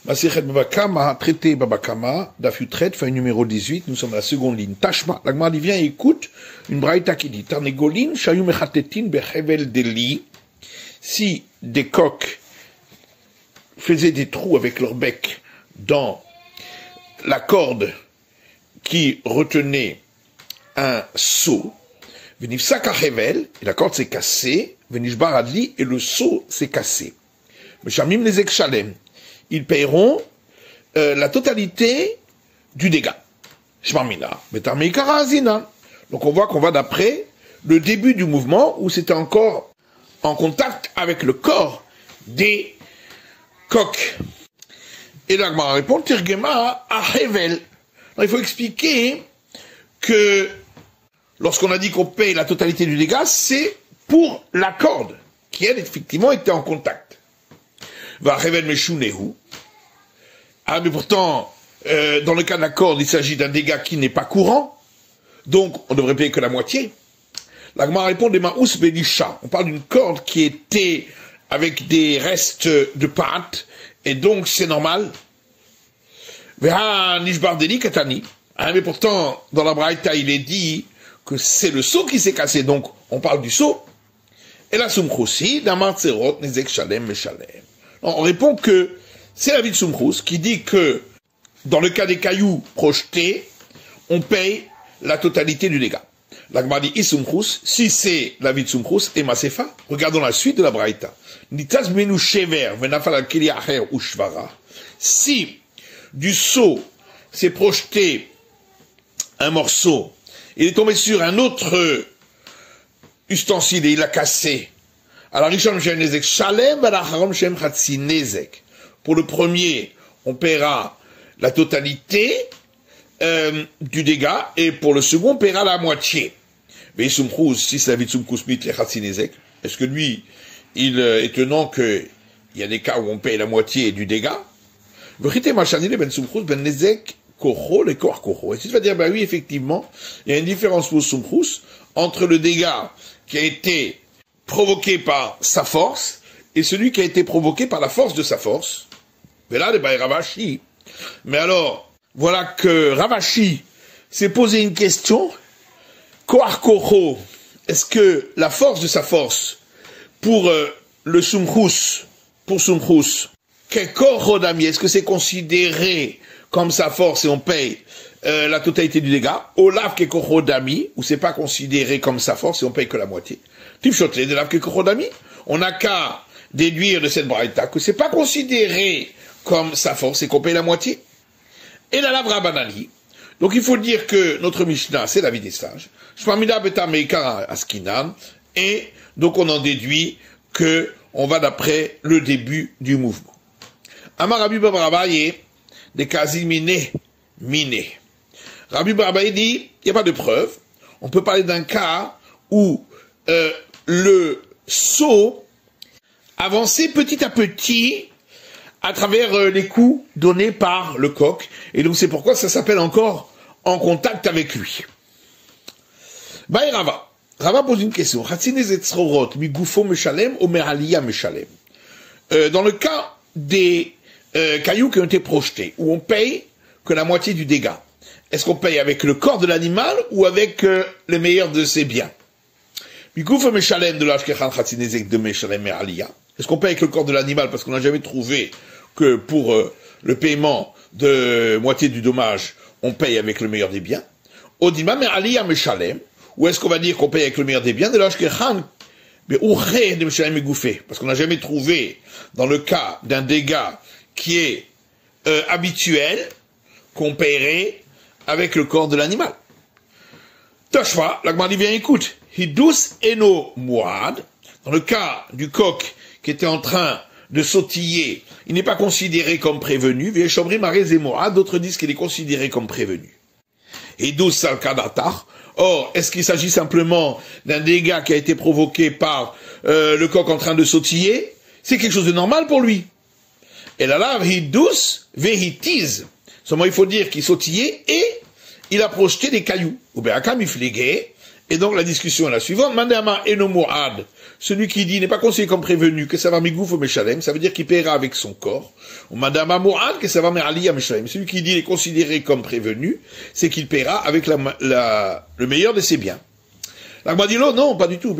Masechet Baba Kama, traité Baba Kama, Dafutret, fin numéro 18, nous sommes à la seconde ligne. Tashma, la Gemara dit, viens, écoute, une braïta qui dit, Tarnegolin, Shayou Mechatetin, Bechevel Deli, si des coqs faisaient des trous avec leur bec dans la corde qui retenait un seau, Venifsaka Hevel, et la corde s'est cassée, Venishbar Adli, et le seau s'est cassé. Meshamim les Ekshalem, ils paieront la totalité du dégât. Shmamina, Betarmei Karazina. Donc on voit qu'on va d'après le début du mouvement où c'était encore en contact avec le corps des coqs. Et là, on répond, Tirgema à Hevel. Il faut expliquer que lorsqu'on a dit qu'on paye la totalité du dégât, c'est pour la corde qui, elle, effectivement, était en contact. Va Hevel Meshunehu. Ah, mais pourtant, dans le cas de la corde, il s'agit d'un dégât qui n'est pas courant. Donc, on devrait payer que la moitié. La Gemara répond des Maous Belisha. On parle d'une corde qui était avec des restes de pâte. Et donc, c'est normal. Veha Nishbardeli Katani. Ah, mais pourtant, dans la Braïta, il est dit que c'est le seau qui s'est cassé. Donc, on parle du seau. Et la Sumkhoussi, Damar Tzerot, Nizek Shalem, Meshalem. On répond que c'est la vie de Sumkhous qui dit que dans le cas des cailloux projetés, on paye la totalité du dégât. La Gemara dit Isumkhous, si c'est la vie de Sumkhous et Masefa, regardons la suite de la Braïta. Nitaz menu shever venafal al keli acher ou shvara. Si du seau s'est projeté un morceau, il est tombé sur un autre ustensile et il a cassé. Alors, pour le premier, on paiera la totalité du dégât, et pour le second, on paiera la moitié. Mais si c'est la vie de Sumkhous, est-ce que lui, il est étonnant qu'il y a des cas où on paye la moitié du dégât? Et si tu vas dire, bah oui, effectivement, il y a une différence pour Sumkhous entre le dégât qui a été provoqué par sa force et celui qui a été provoqué par la force de sa force. Mais là, Ravashi. Mais alors, voilà que Ravashi s'est posé une question. Koarkoho, est-ce que la force de sa force pour le Sumkhous, pour Sumkhous, Kekorodami, est-ce que c'est considéré comme sa force et on paye la totalité du dégât? Olaf Kekorodami, ou c'est pas considéré comme sa force et on paye que la moitié? Tifchotle de Olaf Kekorodami, on n'a qu'à déduire de cette braïta que c'est pas considéré comme sa force et qu'on paye la moitié. Et la lavra banali. Donc il faut dire que notre Mishnah, c'est la vie des sages. Shmamida beta meikara askinan. Et donc on en déduit que on va d'après le début du mouvement. Amar Rabbi Barabaye, des Kazimine, miné. Rabbi Barabaye dit, il n'y a pas de preuve. On peut parler d'un cas où le seau avançait petit à petit à travers les coups donnés par le coq. Et donc c'est pourquoi ça s'appelle encore en contact avec lui. Baï Rava. Rava pose une question. Dans le cas des cailloux qui ont été projetés, où on paye que la moitié du dégât, est-ce qu'on paye avec le corps de l'animal ou avec le meilleur de ses biens? Est-ce qu'on paye avec le corps de l'animal parce qu'on n'a jamais trouvé que pour le paiement de moitié du dommage, on paye avec le meilleur des biens? Odima me aliyah meshalem, ou est-ce qu'on va dire qu'on paye avec le meilleur des biens de parce qu'on n'a jamais trouvé dans le cas d'un dégât qui est habituel qu'on paierait avec le corps de l'animal. Tashva, la Gemara dit bien écoute, hidus eno muad, dans le cas du coq qui était en train de sautiller, il n'est pas considéré comme prévenu, d'autres disent qu'il est considéré comme prévenu. Hidus salkadatar, or, est-ce qu'il s'agit simplement d'un dégât qui a été provoqué par le coq en train de sautiller? C'est quelque chose de normal pour lui. Et là, hidus vehitiz, seulement il faut dire qu'il sautillait et il a projeté des cailloux. Et donc la discussion est la suivante. Mandama enomuad, celui qui dit n'est pas considéré comme prévenu, que ça va migouf au meshalem, ça veut dire qu'il paiera avec son corps. Ou mandama muad, que ça va me'ali à meshalem. Celui qui dit est considéré comme prévenu, c'est qu'il paiera avec le meilleur de ses biens. L'Agmadilo, non, pas du tout. On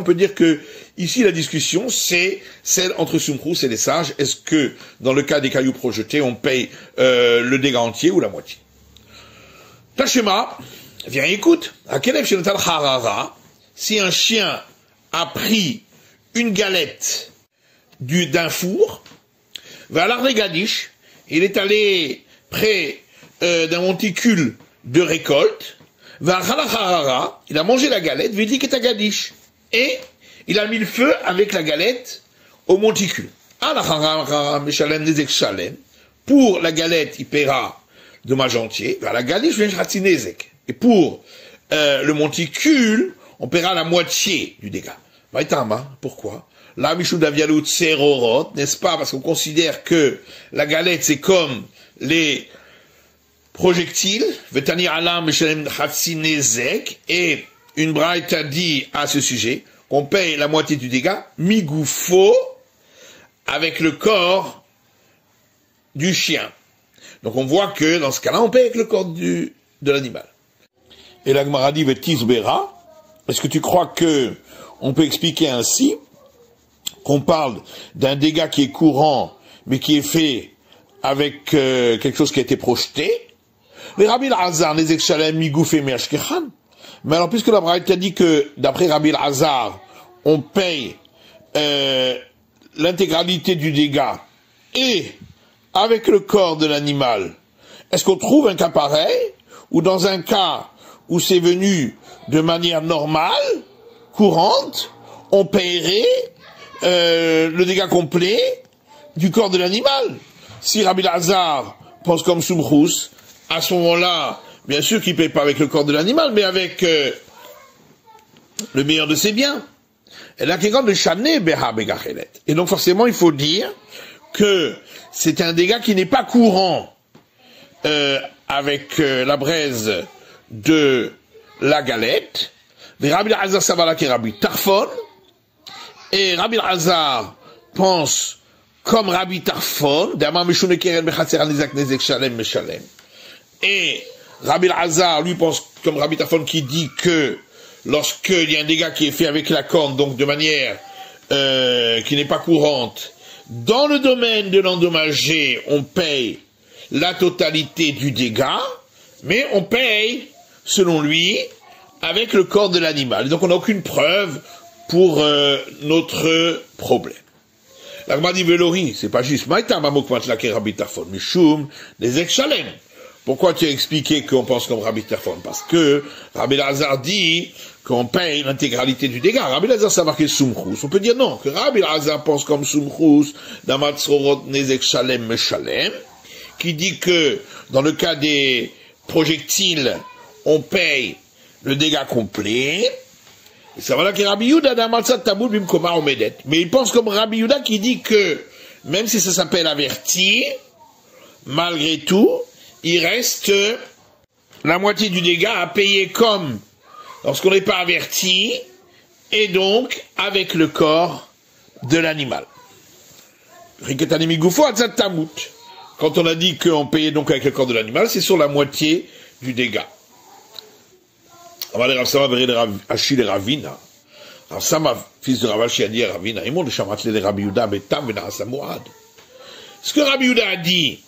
peut dire que ici la discussion c'est celle entre Sumchrous et les sages. Est-ce que dans le cas des cailloux projetés, on paye le dégât entier ou la moitié? Tachema, viens écoute. Si un chien a pris une galette d'un four, va à Gadish, il est allé près d'un monticule de récolte, va à il a mangé la galette, Vidi est à Gadish, et il a mis le feu avec la galette au monticule. Pour la galette, il paiera dommage entier, va à la Gadish, et pour le monticule, on paiera la moitié du dégât. Pourquoi? La Mishudavialut Serorot, n'est-ce pas? Parce qu'on considère que la galette, c'est comme les projectiles, Vetani Alam Mishalem Hatsinezek, et une braïta a dit à ce sujet qu'on paye la moitié du dégât, Migoufo, avec le corps du chien. Donc on voit que dans ce cas-là, on paye avec le corps de l'animal. Et la Gemara dit Vetisbera, est-ce que tu crois que on peut expliquer ainsi qu'on parle d'un dégât qui est courant, mais qui est fait avec quelque chose qui a été projeté? Mais Rabbi Lazar, les Exhalem, Migouf et Meashkechan. Mais alors, puisque la Braïta a dit que, d'après Rabbi Lazar, on paye l'intégralité du dégât et avec le corps de l'animal, est-ce qu'on trouve un cas pareil, ou dans un cas où c'est venu de manière normale, courante, on paierait le dégât complet du corps de l'animal? Si Rabbi Lazar pense comme Sumchrous, à ce moment-là, bien sûr qu'il ne paye pas avec le corps de l'animal, mais avec le meilleur de ses biens. Et là, et donc forcément, il faut dire que c'est un dégât qui n'est pas courant avec la braise de la galette. Rabbi Lazar Savala qui est Rabbi Tarfon, et Rabbi Lazar pense comme Rabbi Tarfon, et Rabbi Lazar lui pense comme Rabbi Tarfon qui dit que lorsqu'il y a un dégât qui est fait avec la corne, donc de manière qui n'est pas courante, dans le domaine de l'endommagé, on paye la totalité du dégât, mais on paye, selon lui, avec le corps de l'animal. Donc on n'a aucune preuve pour notre problème. La Gemara dit Velori, c'est pas juste. Pourquoi tu as expliqué qu'on pense comme Rabbi Tarfon? Parce que Rabbi Lazar dit qu'on paye l'intégralité du dégât. Rabbi Lazar, ça a marqué Sumchrous. On peut dire non, que Rabbi Lazar pense comme Sumchrous, Damatzorot Nezek Shalem Meshalem, qui dit que dans le cas des projectiles, on paye le dégât complet. Ça va là que Rabbi Yuda Damatzat Taboul Bimkoma Omedet. Mais il pense comme Rabbi Yuda qui dit que même si ça s'appelle averti, malgré tout, il reste la moitié du dégât à payer comme lorsqu'on n'est pas averti, et donc avec le corps de l'animal. Quand on a dit qu'on payait donc avec le corps de l'animal, c'est sur la moitié du dégât. Rav Sama, Achille et Ravina. Rav Sama, fils de Ravashi, a dit à Ravina, ce que Rabbi Yuda a dit,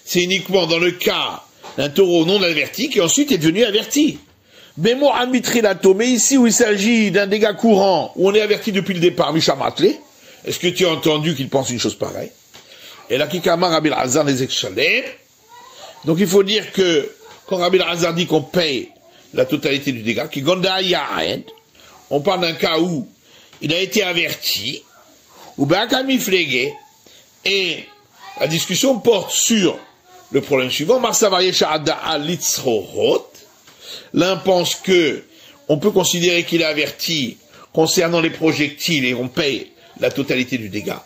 c'est uniquement dans le cas d'un taureau non averti qui ensuite est devenu averti. Mais ici où il s'agit d'un dégât courant, où on est averti depuis le départ, est-ce que tu as entendu qu'il pense une chose pareille? Et là, Kikama Rabbi Lazar les Exhalem. Donc il faut dire que quand Rabbi Lazar dit qu'on paye la totalité du dégât, qui Gonda Yahed, on parle d'un cas où il a été averti, ou Bakami Flégué, et la discussion porte sur le problème suivant, l'un pense que on peut considérer qu'il est averti concernant les projectiles et on paye la totalité du dégât.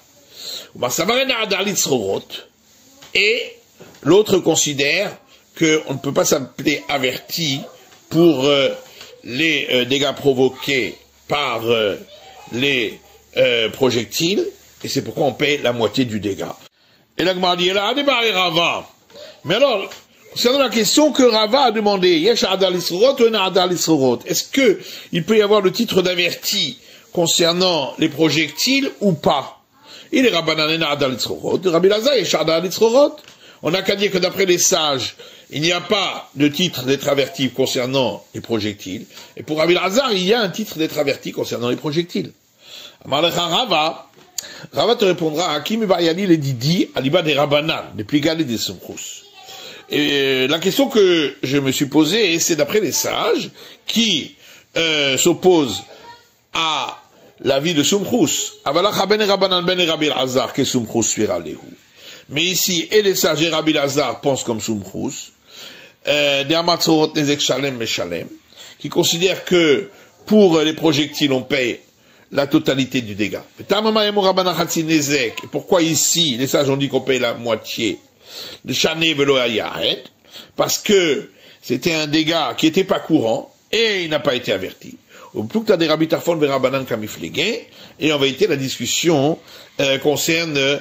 Et l'autre considère qu'on ne peut pas s'appeler averti pour les dégâts provoqués par les projectiles, et c'est pourquoi on paye la moitié du dégât. Et la Gemara dit, elle a débarré Rava. Mais alors, concernant la question que Rava a demandé, Yesh Adal Isrorot ou En Adal Isrorot, est-ce que il peut y avoir le titre d'averti concernant les projectiles ou pas? Il est Rabbanan En Adal Isrorot, Rabbi Lazar Yesh Adal Isrorot. On n'a qu'à dire que d'après les sages, il n'y a pas de titre d'être averti concernant les projectiles. Et pour Rabbi Lazar, il y a un titre d'être averti concernant les projectiles. Amarlecha Rava te répondra, Hakim Bayali le Didi, Aliba des Rabbanan, des Pligal et des Somchous. Et la question que je me suis posée, c'est d'après les sages, qui s'opposent à l'avis de Somchous. Avalacha ben Rabbanan ben Rabbi Lazar, que Somchous suira lehu. Mais ici, et les sages et Rabbi Lazar pensent comme Somchous, des Amatzorot Nezek Shalem Meshalem, qui considèrent que pour les projectiles, on paye la totalité du dégât. Et pourquoi ici, les sages ont dit qu'on paye la moitié de Shané Velo Ayaret? Parce que c'était un dégât qui n'était pas courant et il n'a pas été averti. Au plus que tu as des Rabbi Tarfon vers Rabbanan Kamiflégué, et en vérité, la discussion concerne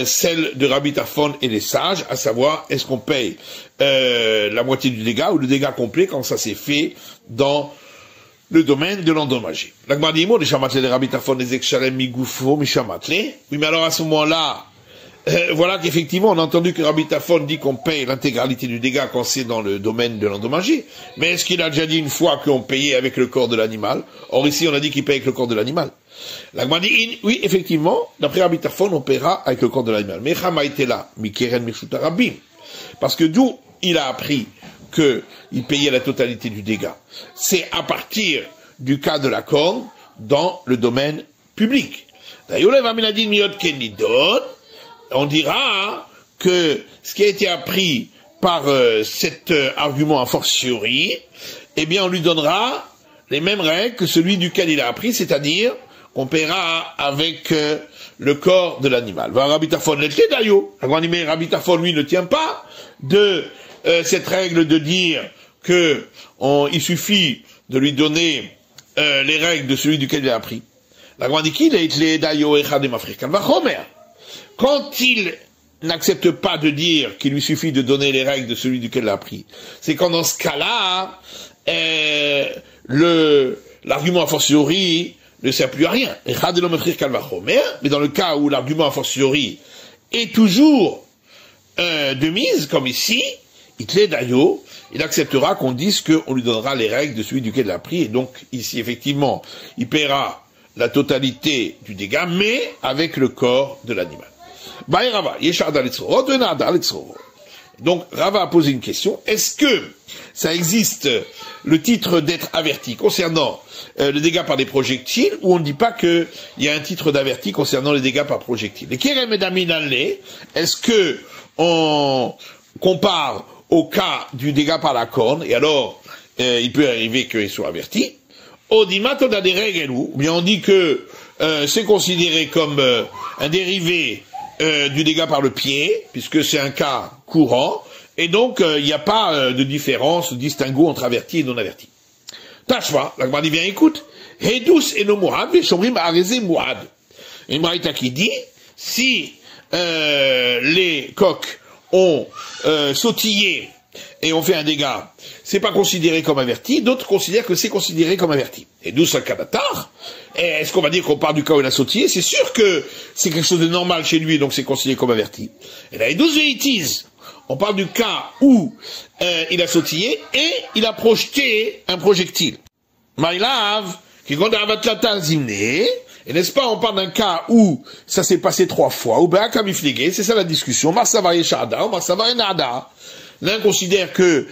celle de Rabbi Tarfon et les sages, à savoir, est-ce qu'on paye la moitié du dégât ou le dégât complet quand ça s'est fait dans le domaine de l'endommagé. L'agmadimo, les chamatlé, les Rabbi Tarfon, les Ekshalem, Migoufo, Mishamatlé. Oui, mais alors à ce moment-là, voilà qu'effectivement, on a entendu que Rabbi Tarfon dit qu'on paye l'intégralité du dégât quand c'est dans le domaine de l'endommagé. Mais est-ce qu'il a déjà dit une fois qu'on payait avec le corps de l'animal? Or ici, on a dit qu'il paye avec le corps de l'animal. L'Agma dit, oui, effectivement, d'après Rabbi Tarfon, on paiera avec le corps de l'animal. Mais Chama était là, Mikeren Mirshuta Rabim. Parce que d'où il a appris qu'il payait la totalité du dégât? C'est à partir du cas de la corne dans le domaine public. On dira que ce qui a été appris par cet argument a fortiori, eh bien on lui donnera les mêmes règles que celui duquel il a appris, c'est-à-dire qu'on paiera avec le corps de l'animal. Rabbi Tarfon l'était d'ailleurs. Rabbi Tarfon, lui, ne tient pas de cette règle de dire que il suffit de lui donner les règles de celui duquel il a appris. Quand il n'accepte pas de dire qu'il lui suffit de donner les règles de celui duquel il a appris, c'est quand dans ce cas-là, l'argument a fortiori ne sert plus à rien. Mais dans le cas où l'argument a fortiori est toujours de mise, comme ici, il acceptera qu'on dise qu'on lui donnera les règles de celui duquel il a pris, et donc ici effectivement il paiera la totalité du dégât, mais avec le corps de l'animal. Donc Rava a posé une question, est-ce que ça existe le titre d'être averti concernant le dégât par des projectiles, ou on ne dit pas qu'il y a un titre d'averti concernant les dégâts par projectiles? Et Kerem et Daminalé, est-ce que on compare au cas du dégât par la corne, et alors il peut arriver qu'il soit averti? Odimat, on a des règles, ou bien on dit que c'est considéré comme un dérivé du dégât par le pied, puisque c'est un cas courant, et donc il n'y a pas de différence, de distinguo entre averti et non averti. Tachva, la Gemara dit bien, écoute, Hedus et no Muad, Veshomrim Arezé Muad. Une braïta qui dit, si les coqs ont sautillé et ont fait un dégât, c'est pas considéré comme averti, d'autres considèrent que c'est considéré comme averti. Et d'où ça kadatar? Est-ce qu'on va dire qu'on part du cas où il a sautillé? C'est sûr que c'est quelque chose de normal chez lui, donc c'est considéré comme averti. Et là, et 12 véitis, on parle du cas où il a sautillé et il a projeté un projectile. Maïlav, qui compte à Avatlata Zimné, et n'est-ce pas, on parle d'un cas où ça s'est passé 3 fois, ou ben, Kamiflégué, c'est ça la discussion, Marsavaye Shada, ou Marsavaye Nada. L'un considère que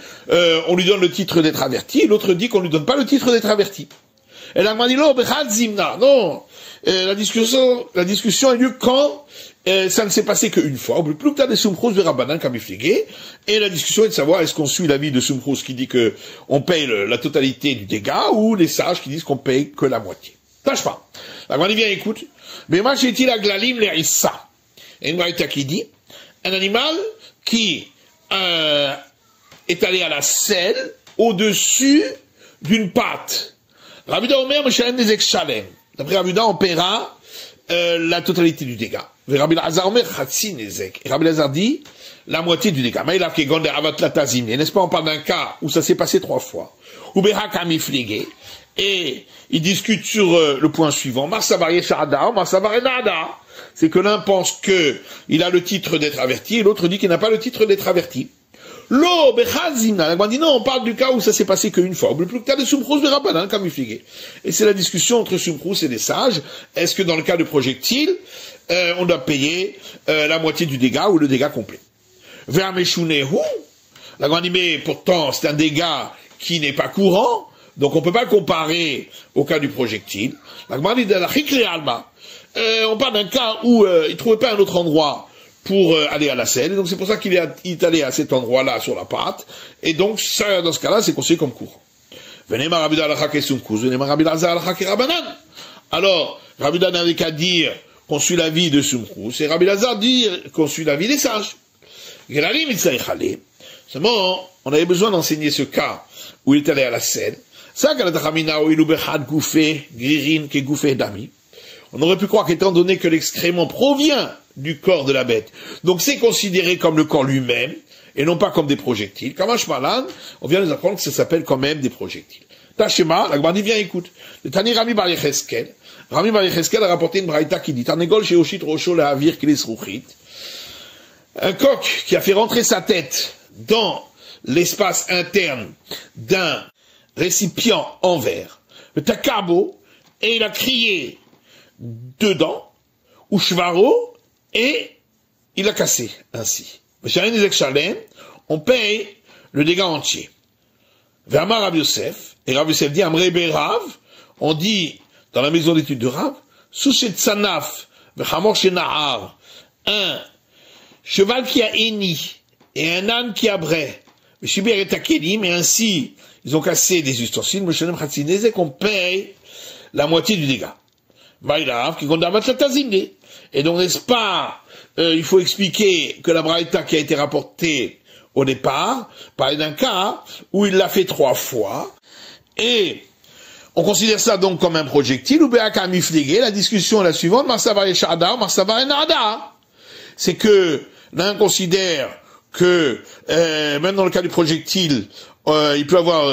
on lui donne le titre d'être averti, l'autre dit qu'on lui donne pas le titre d'être averti. Et la Manilo, Zimna, non, la discussion a lieu quand ça ne s'est passé qu'une fois. Plus que t'as des Sumchous de Rabbanan Kamiflégué, et la discussion est de savoir est-ce qu'on suit l'avis de Sumchous qui dit que on paye la totalité du dégât, ou les sages qui disent qu'on paye que la moitié. Tâche pas. La Gemara dit bien, écoute, mais moi j'ai dit la glalim les issa. Et une braïta qui dit, un animal qui est allé à la selle au-dessus d'une pâte. Rabbi Uda Omer, Meshalem Nezek Shalem. D'après Rabbi Uda, on paiera la totalité du dégât. Rabbi Elazar Omer, Chatzi Nezek. Et Rabbi Elazar dit la moitié du dégât. Mais il a fait Gonde Avat Latazim. N'est-ce pas, on parle d'un cas où ça s'est passé 3 fois. Ou Behak Amiflige. Et ils discutent sur le point suivant. Marsavar Yeshada, Marsavar Enada. C'est que l'un pense que il a le titre d'être averti et l'autre dit qu'il n'a pas le titre d'être averti. Lo bechazimna, la dit non, on parle du cas où ça s'est passé qu'une fois. Ou le plus tard de Sumchrous de Rabbanan, comme il. Et c'est la discussion entre Sumchrous et les sages. Est-ce que dans le cas de projectile, on doit payer la moitié du dégât ou le dégât complet? Vers Meshunehu, la dit mais pourtant c'est un dégât qui n'est pas courant, donc on peut pas le comparer au cas du projectile. La dit de la Chikri Alma. On parle d'un cas où il ne trouvait pas un autre endroit pour aller à la selle, donc c'est pour ça qu'il est allé à cet endroit-là sur la pâte, et donc ça, dans ce cas-là, c'est considéré comme courant. Alors, Rabbi Uda n'avait qu'à dire qu'on suit l'avis de Sumchrous, et Rabbi Elazar dire qu'on suit l'avis des sages. Seulement, on avait besoin d'enseigner ce cas où il est allé à la selle. On aurait pu croire qu'étant donné que l'excrément provient du corps de la bête, donc c'est considéré comme le corps lui-même, et non pas comme des projectiles. Kamash Malan, on vient de nous apprendre que ça s'appelle quand même des projectiles. Tachema, la Gemara dit, viens, écoute. Le Tani Rami Bar Yecheskel. Rami Bar Yecheskel a rapporté une braïta qui dit, Tarnegol Sheoshit Rocho la Havir Kilis Ruchit. Un coq qui a fait rentrer sa tête dans l'espace interne d'un récipient en verre, le Takabo, et il a crié dedans, ou Shvaro, et il a cassé ainsi. On paye le dégât entier. Verma Rav Yosef, et Rav Yosef dit, Amrei Berav, on dit, dans la maison d'études de Rav, Souchet Sanaf, Vechamor Shenahar, un cheval qui a héni, et un âne qui a bray, Shiber et Takelim, et ainsi, ils ont cassé des ustensiles, Meshalem Chatzinezek, qu'on paye la moitié du dégât. Maïlav, qui condamne la tazimné. Et donc, n'est-ce pas, il faut expliquer que la braïta qui a été rapportée au départ parlait d'un cas où il l'a fait 3 fois, et on considère ça donc comme un projectile, ou Be'aka Mifligé, la discussion est la suivante, Marsavar Yeshada, ou Marsavar Enada. C'est que l'un considère que, même dans le cas du projectile, il peut avoir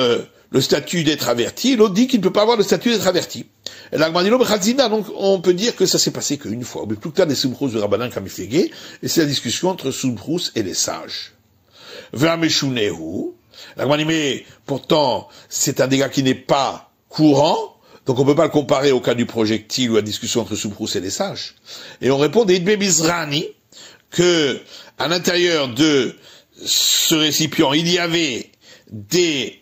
le statut d'être averti, l'autre dit qu'il ne peut pas avoir le statut d'être averti. Et l'Agmadilo Bechazina, donc on peut dire que ça s'est passé qu'une fois. Mais plus tard des Sumchrous de Rabbanan Kamiflegé, et c'est la discussion entre Sumchrous et les sages. Vermeshunehu, l'Agmadilo, mais pourtant c'est un dégât qui n'est pas courant, donc on peut pas le comparer au cas du projectile ou à la discussion entre Sumchrous et les sages. Et on répond des Idbe Bizrani, que à l'intérieur de ce récipient, il y avait des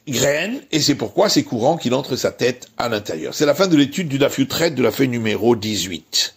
graines, et c'est pourquoi c'est courant qu'il entre sa tête à l'intérieur. C'est la fin de l'étude du Daf Yutret de la feuille numéro 18.